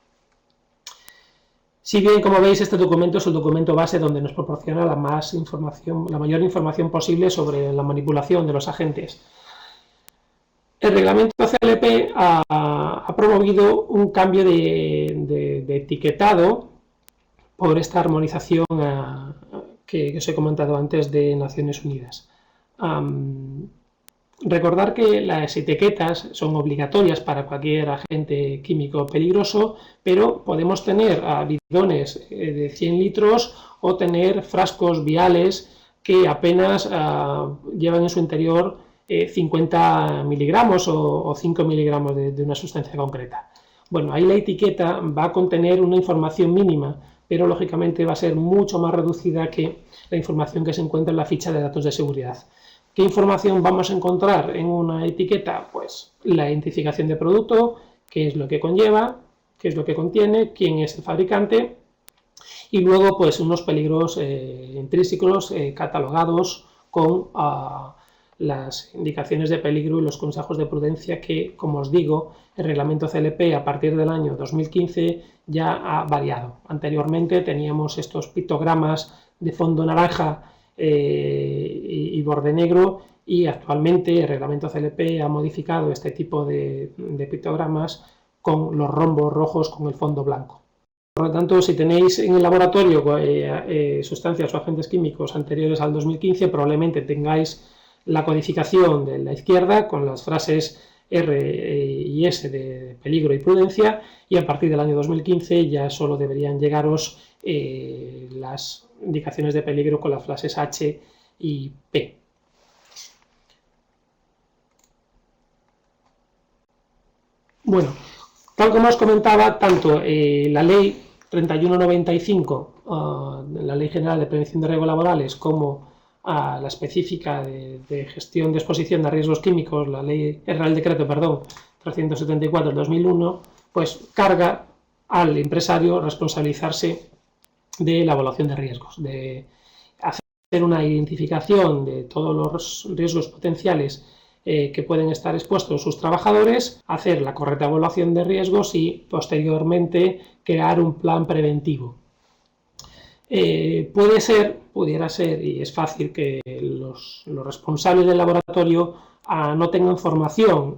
Si bien, como veis, este documento es el documento base donde nos proporciona la mayor información posible sobre la manipulación de los agentes. El reglamento CLP ha promovido un cambio de etiquetado por esta armonización que os he comentado antes de Naciones Unidas. Recordar que las etiquetas son obligatorias para cualquier agente químico peligroso, pero podemos tener bidones de 100 litros o tener frascos viales que apenas llevan en su interior 50 miligramos o 5 miligramos de una sustancia concreta. Bueno, ahí la etiqueta va a contener una información mínima, pero lógicamente va a ser mucho más reducida que la información que se encuentra en la ficha de datos de seguridad. ¿Qué información vamos a encontrar en una etiqueta? Pues la identificación de producto, qué es lo que conlleva, qué es lo que contiene, quién es el fabricante, y luego pues unos peligros intrínsecos catalogados con las indicaciones de peligro y los consejos de prudencia que, como os digo, el reglamento CLP a partir del año 2015 ya ha variado. Anteriormente teníamos estos pictogramas de fondo naranja y borde negro, y actualmente el reglamento CLP ha modificado este tipo de pictogramas con los rombos rojos con el fondo blanco. Por lo tanto, si tenéis en el laboratorio sustancias o agentes químicos anteriores al 2015, probablemente tengáis la codificación de la izquierda con las frases R y S de peligro y prudencia, y a partir del año 2015 ya solo deberían llegaros las indicaciones de peligro con las frases H y P. Bueno, tal como os comentaba, tanto la ley 3195, la Ley General de Prevención de Riesgos Laborales, como la específica de gestión de exposición a riesgos químicos, el Real Decreto 374 del 2001, pues carga al empresario responsabilizarse de la evaluación de riesgos, de hacer una identificación de todos los riesgos potenciales que pueden estar expuestos sus trabajadores, hacer la correcta evaluación de riesgos y posteriormente crear un plan preventivo. Pudiera ser, y es fácil que los responsables del laboratorio no tengan formación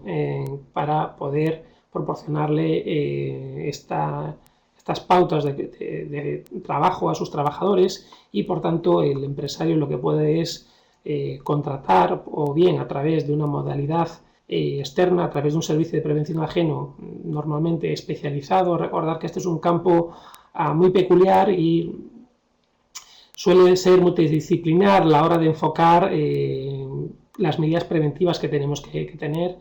para poder proporcionarle estas pautas de trabajo a sus trabajadores, y por tanto el empresario lo que puede es contratar, o bien a través de una modalidad externa, a través de un servicio de prevención ajeno normalmente especializado. Recordar que este es un campo muy peculiar y suele ser multidisciplinar a la hora de enfocar las medidas preventivas que tenemos que tener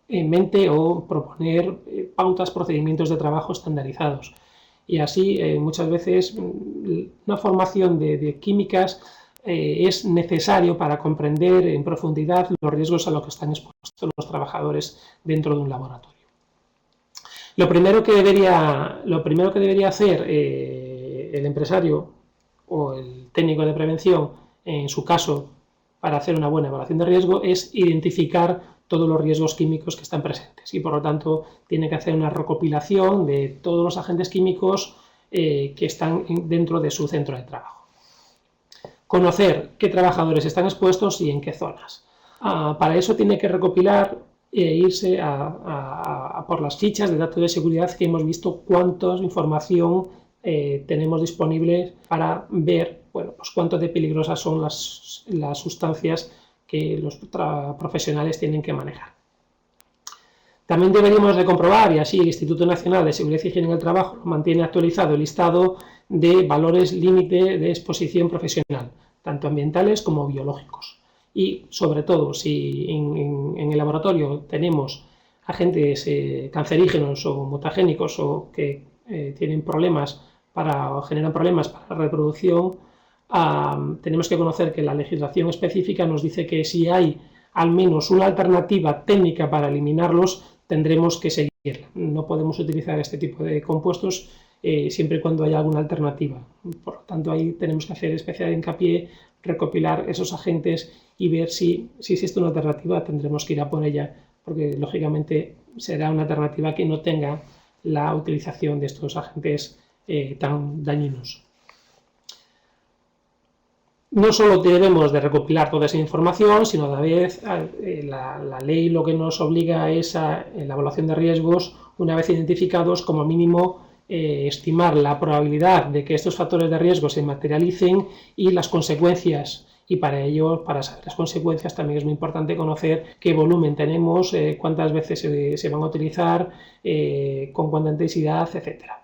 en mente, o proponer pautas, procedimientos de trabajo estandarizados. Y así muchas veces una formación de químicas es necesario para comprender en profundidad los riesgos a los que están expuestos los trabajadores dentro de un laboratorio. Lo primero que debería hacer el empresario o el técnico de prevención, en su caso, para hacer una buena evaluación de riesgo, es identificar todos los riesgos químicos que están presentes, y por lo tanto tiene que hacer una recopilación de todos los agentes químicos que están dentro de su centro de trabajo. Conocer qué trabajadores están expuestos y en qué zonas. Para eso tiene que recopilar irse por las fichas de datos de seguridad que hemos visto, cuánta información tenemos disponible para ver, bueno, pues cuánto de peligrosas son las sustancias que los profesionales tienen que manejar. También deberíamos de comprobar, y así el Instituto Nacional de Seguridad y Higiene en el Trabajo mantiene actualizado el listado de valores límite de exposición profesional, tanto ambientales como biológicos. Y sobre todo, si en el laboratorio tenemos agentes cancerígenos o mutagénicos, o que tienen problemas generan problemas para la reproducción, tenemos que conocer que la legislación específica nos dice que si hay al menos una alternativa técnica para eliminarlos, tendremos que seguirla. No podemos utilizar este tipo de compuestos siempre y cuando haya alguna alternativa. Por lo tanto, ahí tenemos que hacer especial hincapié, recopilar esos agentes y ver si existe una alternativa. Tendremos que ir a por ella, porque lógicamente será una alternativa que no tenga la utilización de estos agentes tan dañinos. No solo debemos de recopilar toda esa información, sino a la vez la ley lo que nos obliga es en la evaluación de riesgos, una vez identificados, como mínimo estimar la probabilidad de que estos factores de riesgo se materialicen y las consecuencias. Y para ello, para saber las consecuencias, también es muy importante conocer qué volumen tenemos, cuántas veces se van a utilizar, con cuánta intensidad, etcétera.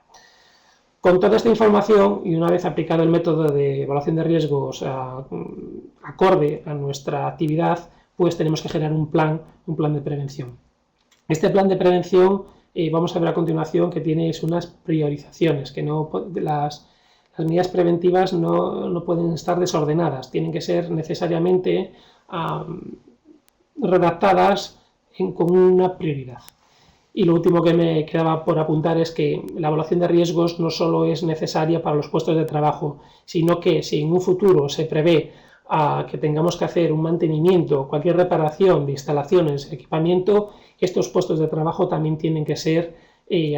Con toda esta información, y una vez aplicado el método de evaluación de riesgos acorde a nuestra actividad, pues tenemos que generar un plan de prevención. Este plan de prevención, vamos a ver a continuación, que tiene unas priorizaciones, que las medidas preventivas no pueden estar desordenadas, tienen que ser necesariamente redactadas con una prioridad. Y lo último que me quedaba por apuntar es que la evaluación de riesgos no solo es necesaria para los puestos de trabajo, sino que si en un futuro se prevé que tengamos que hacer un mantenimiento o cualquier reparación de instalaciones, equipamiento, estos puestos de trabajo también tienen que ser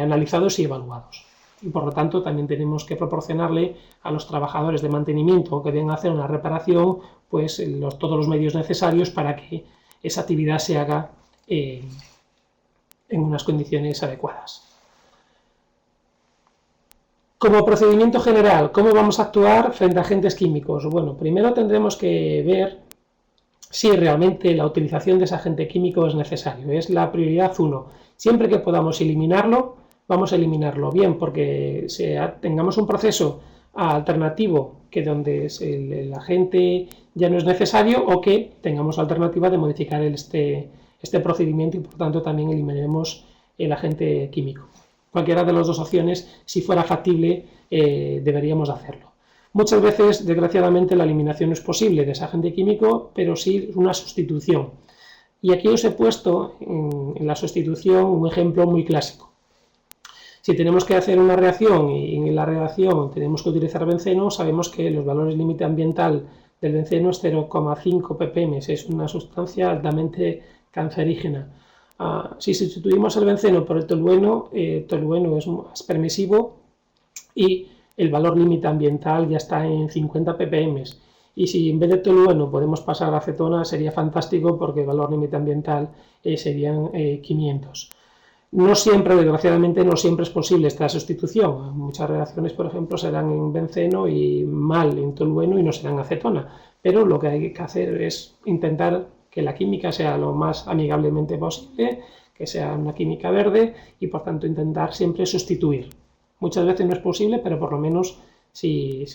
analizados y evaluados. Y por lo tanto también tenemos que proporcionarle a los trabajadores de mantenimiento que vengan a hacer una reparación pues, todos los medios necesarios para que esa actividad se haga en unas condiciones adecuadas. Como procedimiento general, ¿cómo vamos a actuar frente a agentes químicos? Bueno, primero tendremos que ver si realmente la utilización de ese agente químico es necesario. Es la prioridad 1. Siempre que podamos eliminarlo, vamos a eliminarlo. Bien, porque tengamos un proceso alternativo que donde el agente ya no es necesario, o que tengamos la alternativa de modificar este procedimiento y por tanto también eliminaremos el agente químico. Cualquiera de las dos opciones, si fuera factible, deberíamos hacerlo. Muchas veces, desgraciadamente, la eliminación no es posible de ese agente químico, pero sí una sustitución. Y aquí os he puesto en la sustitución un ejemplo muy clásico. Si tenemos que hacer una reacción y en la reacción tenemos que utilizar benceno, sabemos que los valores límite ambiental del benceno es 0,5 ppm, es una sustancia altamente cancerígena. Si sustituimos el benceno por el tolueno es más permisivo y el valor límite ambiental ya está en 50 ppm. Y si en vez de tolueno podemos pasar a acetona, sería fantástico, porque el valor límite ambiental serían 500. No siempre, desgraciadamente, no siempre es posible esta sustitución. Muchas reacciones, por ejemplo, se dan en benceno y mal en tolueno y no se dan acetona. Pero lo que hay que hacer es intentar que la química sea lo más amigablemente posible, que sea una química verde y, por tanto, intentar siempre sustituir. Muchas veces no es posible, pero por lo menos si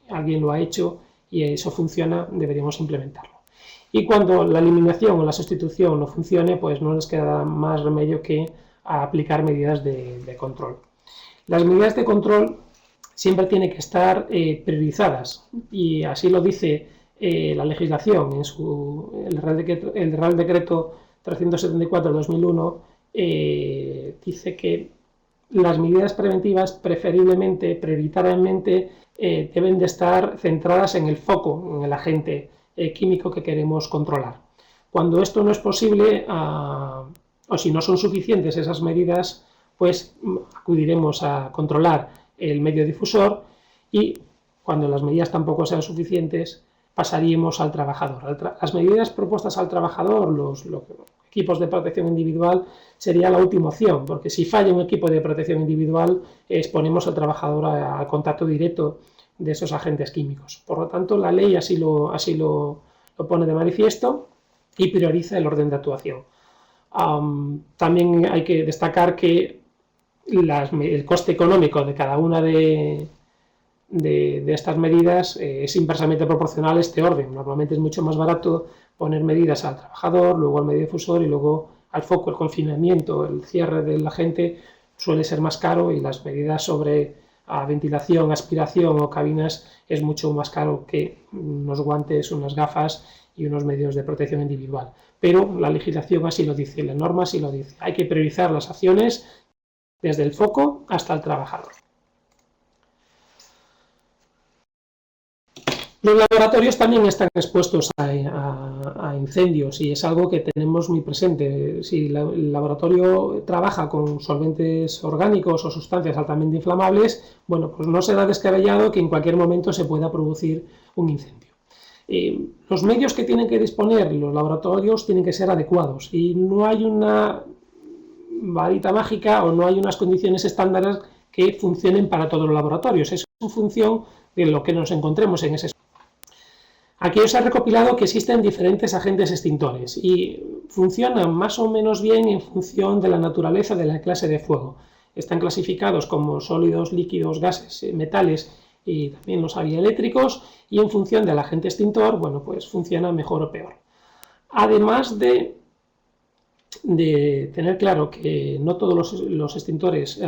alguien lo ha hecho y eso funciona, deberíamos implementarlo. Y cuando la eliminación o la sustitución no funcione, pues no nos queda más remedio que aplicar medidas de control. Las medidas de control siempre tienen que estar priorizadas, y así lo dice la legislación en el Real Decreto 374/2001. Dice que las medidas preventivas, preferiblemente, prioritariamente, deben de estar centradas en el foco, en el agente químico que queremos controlar. Cuando esto no es posible, o si no son suficientes esas medidas, pues acudiremos a controlar el medio difusor, y cuando las medidas tampoco sean suficientes, pasaríamos al trabajador. Las medidas propuestas al trabajador, los equipos de protección individual, sería la última opción, porque si falla un equipo de protección individual, exponemos al trabajador al contacto directo de esos agentes químicos. Por lo tanto, la ley así lo pone de manifiesto y prioriza el orden de actuación. También hay que destacar que el coste económico de cada una de estas medidas es inversamente proporcional a este orden. Normalmente es mucho más barato poner medidas al trabajador, luego al medio difusor y luego al foco. El confinamiento, el cierre del agente suele ser más caro, y las medidas sobre ventilación, aspiración o cabinas es mucho más caro que unos guantes, unas gafas y unos medios de protección individual. Pero la legislación así lo dice, la norma así lo dice. Hay que priorizar las acciones desde el foco hasta el trabajador. Los laboratorios también están expuestos a incendios, y es algo que tenemos muy presente. Si el laboratorio trabaja con solventes orgánicos o sustancias altamente inflamables, bueno, pues no será descabellado que en cualquier momento se pueda producir un incendio. Los medios que tienen que disponer los laboratorios tienen que ser adecuados, y no hay una varita mágica o no hay unas condiciones estándares que funcionen para todos los laboratorios. Es en función de lo que nos encontremos en ese. Aquí os he recopilado que existen diferentes agentes extintores y funcionan más o menos bien en función de la naturaleza de la clase de fuego. Están clasificados como sólidos, líquidos, gases, metales y también los avieléctricos, y en función del agente extintor, bueno, pues funciona mejor o peor. Además de tener claro que no todos los extintores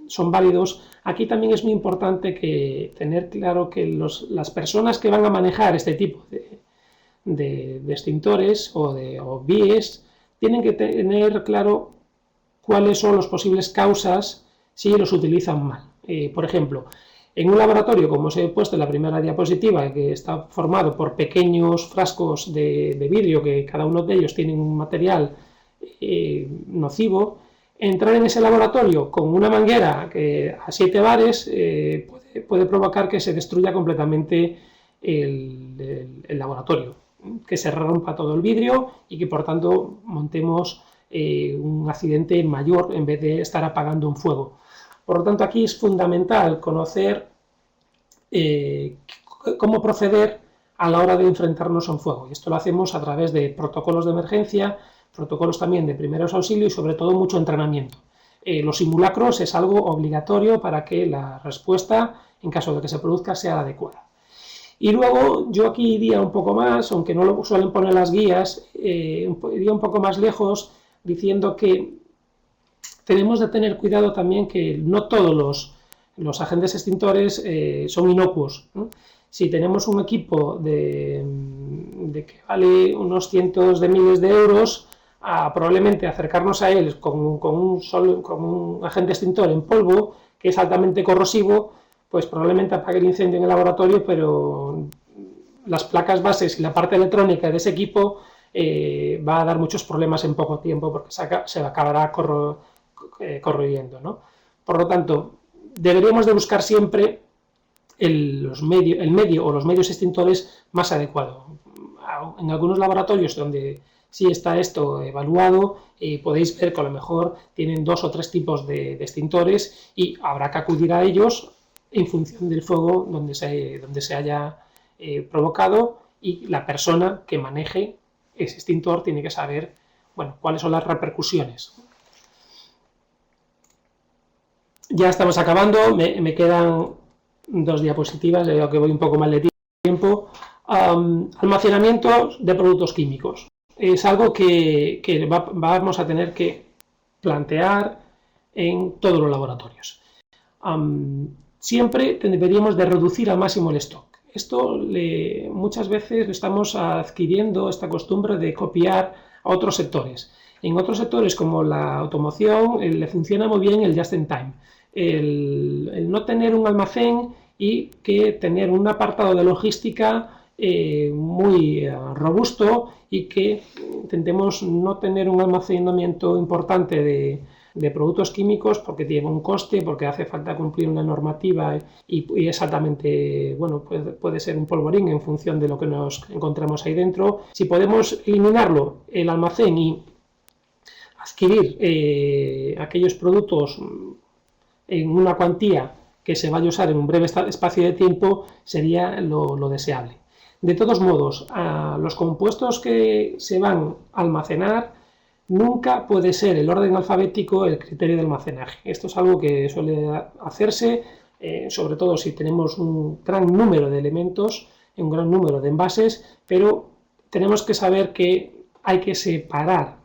son válidos, aquí también es muy importante tener claro que las personas que van a manejar este tipo de extintores o BIES tienen que tener claro cuáles son las posibles causas si los utilizan mal. Por ejemplo, en un laboratorio, como os he puesto en la primera diapositiva, que está formado por pequeños frascos de vidrio, que cada uno de ellos tiene un material nocivo, entrar en ese laboratorio con una manguera a 7 bares puede provocar que se destruya completamente el laboratorio, que se rompa todo el vidrio y que por tanto montemos un accidente mayor en vez de estar apagando un fuego. Por lo tanto, aquí es fundamental conocer cómo proceder a la hora de enfrentarnos a un fuego. Y esto lo hacemos a través de protocolos de emergencia, protocolos también de primeros auxilios y sobre todo mucho entrenamiento. Los simulacros es algo obligatorio para que la respuesta, en caso de que se produzca, sea adecuada. Y luego yo aquí iría un poco más, aunque no lo suelen poner las guías, iría un poco más lejos diciendo que tenemos de tener cuidado también que no todos los agentes extintores son inocuos, ¿no? Si tenemos un equipo de que vale unos cientos de miles de euros, probablemente acercarnos a él con un agente extintor en polvo, que es altamente corrosivo, pues probablemente apague el incendio en el laboratorio, pero las placas bases y la parte electrónica de ese equipo va a dar muchos problemas en poco tiempo porque se acabará corroyendo, ¿no? Por lo tanto, deberíamos de buscar siempre el medio o los medios extintores más adecuados. En algunos laboratorios donde sí está esto evaluado, podéis ver que a lo mejor tienen 2 o 3 tipos de extintores y habrá que acudir a ellos en función del fuego donde se haya provocado, y la persona que maneje ese extintor tiene que saber, bueno, cuáles son las repercusiones. Ya estamos acabando, me quedan 2 diapositivas, ya que voy un poco mal de tiempo. Almacenamiento de productos químicos. Es algo que vamos a tener que plantear en todos los laboratorios. Siempre deberíamos de reducir al máximo el stock. Esto muchas veces estamos adquiriendo esta costumbre de copiar a otros sectores. En otros sectores como la automoción le funciona muy bien el just in time. El no tener un almacén y que tener un apartado de logística muy robusto, y que intentemos no tener un almacenamiento importante de productos químicos porque tiene un coste, porque hace falta cumplir una normativa y exactamente, bueno, puede ser un polvorín en función de lo que nos encontramos ahí dentro. Si podemos eliminarlo, el almacén, y adquirir aquellos productos en una cuantía que se vaya a usar en un breve espacio de tiempo, sería lo deseable. De todos modos, los compuestos que se van a almacenar, nunca puede ser el orden alfabético el criterio de almacenaje. Esto es algo que suele hacerse, sobre todo si tenemos un gran número de elementos, un gran número de envases, pero tenemos que saber que hay que separar,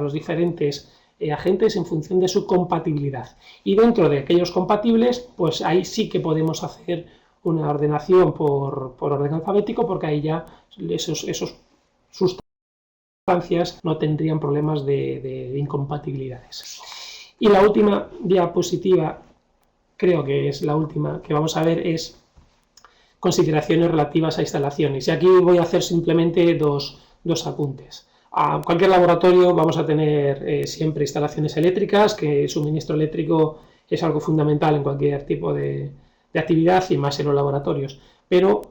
los diferentes agentes en función de su compatibilidad. Y dentro de aquellos compatibles, pues ahí sí que podemos hacer una ordenación por orden alfabético, porque ahí ya esos sustancias no tendrían problemas de incompatibilidades. Y la última diapositiva, creo que es la última que vamos a ver, es consideraciones relativas a instalaciones. Y aquí voy a hacer simplemente dos apuntes. A cualquier laboratorio vamos a tener siempre instalaciones eléctricas, que el suministro eléctrico es algo fundamental en cualquier tipo de actividad, y más en los laboratorios. Pero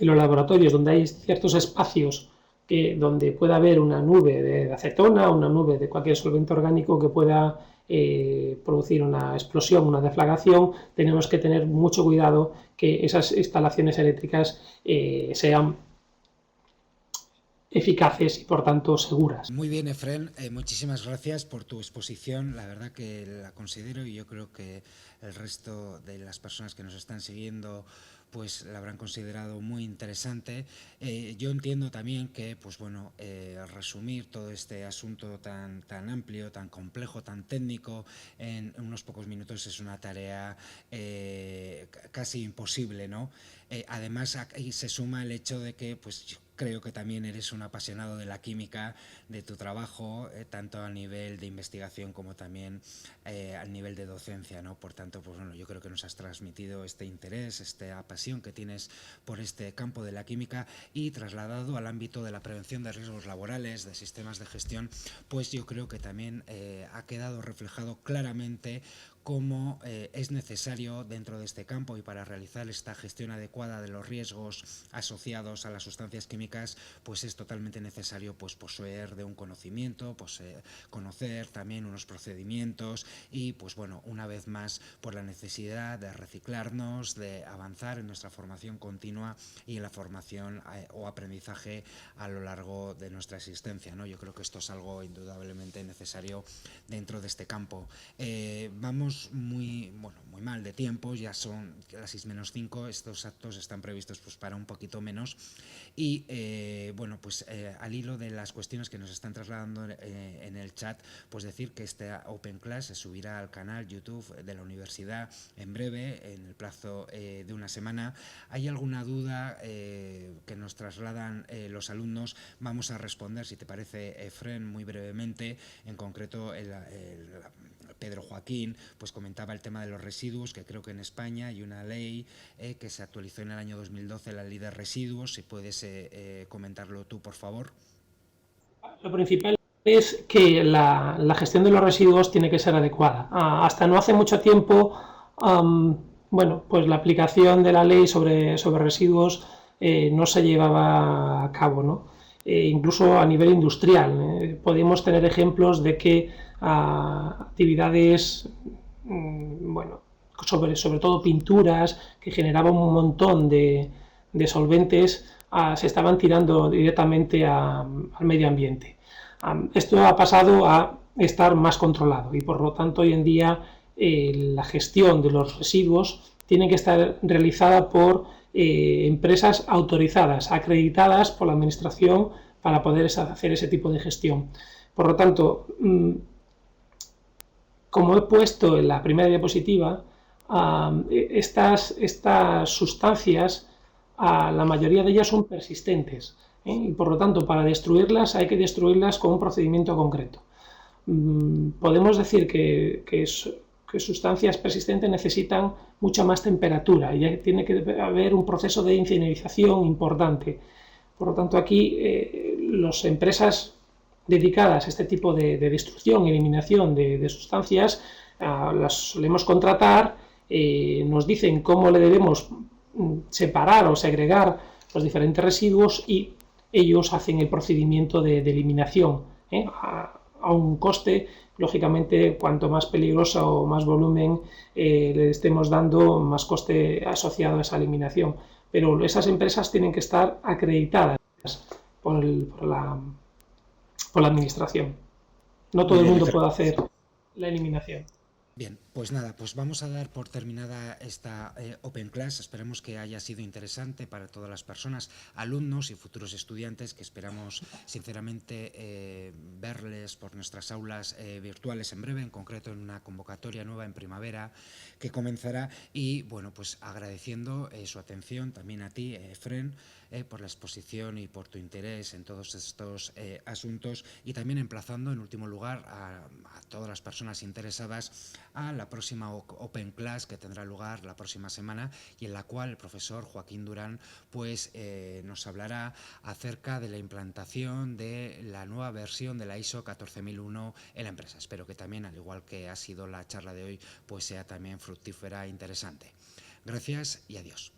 en los laboratorios donde hay ciertos espacios donde pueda haber una nube de acetona, una nube de cualquier solvente orgánico que pueda producir una explosión, una deflagración, tenemos que tener mucho cuidado que esas instalaciones eléctricas sean eficaces y por tanto seguras. Muy bien, Efrén, muchísimas gracias por tu exposición. La verdad que la considero, y yo creo que el resto de las personas que nos están siguiendo pues la habrán considerado muy interesante. Yo entiendo también que, pues bueno, resumir todo este asunto tan amplio, tan complejo, tan técnico en unos pocos minutos es una tarea casi imposible, ¿no? Además, ahí se suma el hecho de que, pues yo creo que también eres un apasionado de la química, de tu trabajo, tanto a nivel de investigación como también al nivel de docencia, ¿no? Por tanto, pues bueno, yo creo que nos has transmitido este interés, esta pasión que tienes por este campo de la química, y trasladado al ámbito de la prevención de riesgos laborales, de sistemas de gestión, pues yo creo que también ha quedado reflejado claramente cómo es necesario dentro de este campo y para realizar esta gestión adecuada de los riesgos asociados a las sustancias químicas, pues es totalmente necesario pues poseer de un conocimiento, conocer también unos procedimientos y pues bueno, una vez más por la necesidad de reciclarnos, de avanzar en nuestra formación continua y en la formación o aprendizaje a lo largo de nuestra existencia, ¿no? Yo creo que esto es algo indudablemente necesario dentro de este campo. Vamos muy mal de tiempo, ya son las 6:05, estos actos están previstos pues para un poquito menos y al hilo de las cuestiones que nos están trasladando en el chat, pues decir que esta Open Class se subirá al canal YouTube de la universidad en breve, en el plazo de una semana. ¿Hay alguna duda que nos trasladan los alumnos? Vamos a responder, si te parece, Efren, muy brevemente. En concreto, Pedro Joaquín pues comentaba el tema de los residuos, que creo que en España hay una ley que se actualizó en el año 2012, la ley de residuos. Si puedes comentarlo tú, por favor. Lo principal es que la gestión de los residuos tiene que ser adecuada. Hasta no hace mucho tiempo, pues la aplicación de la ley sobre residuos no se llevaba a cabo, ¿no? Incluso a nivel industrial. Podemos tener ejemplos de que actividades, sobre todo pinturas, que generaban un montón de solventes, se estaban tirando directamente al medio ambiente. Esto ha pasado a estar más controlado y por lo tanto hoy en día la gestión de los residuos tiene que estar realizada por empresas autorizadas, acreditadas por la administración para poder hacer ese tipo de gestión. Por lo tanto, como he puesto en la primera diapositiva, estas sustancias, la mayoría de ellas son persistentes, y por lo tanto para destruirlas hay que destruirlas con un procedimiento concreto. Podemos decir que sustancias persistentes necesitan mucha más temperatura y tiene que haber un proceso de incinerización importante. Por lo tanto, aquí las empresas dedicadas a este tipo de destrucción y eliminación de sustancias las solemos contratar, nos dicen cómo le debemos separar o segregar los diferentes residuos y ellos hacen el procedimiento de eliminación a un coste. Lógicamente, cuanto más peligrosa o más volumen le estemos dando, más coste asociado a esa eliminación. Pero esas empresas tienen que estar acreditadas por la administración. No todo el mundo puede hacer la eliminación. Bien, pues nada, pues vamos a dar por terminada esta Open Class. Esperemos que haya sido interesante para todas las personas, alumnos y futuros estudiantes, que esperamos sinceramente verles por nuestras aulas virtuales en breve, en concreto en una convocatoria nueva en primavera que comenzará. Y bueno, pues agradeciendo su atención también a ti, Efren, por la exposición y por tu interés en todos estos asuntos, y también emplazando en último lugar a todas las personas interesadas a la próxima Open Class que tendrá lugar la próxima semana y en la cual el profesor Joaquín Durán pues nos hablará acerca de la implantación de la nueva versión de la ISO 14001 en la empresa. Espero que también, al igual que ha sido la charla de hoy, pues sea también fructífera e interesante. Gracias y adiós.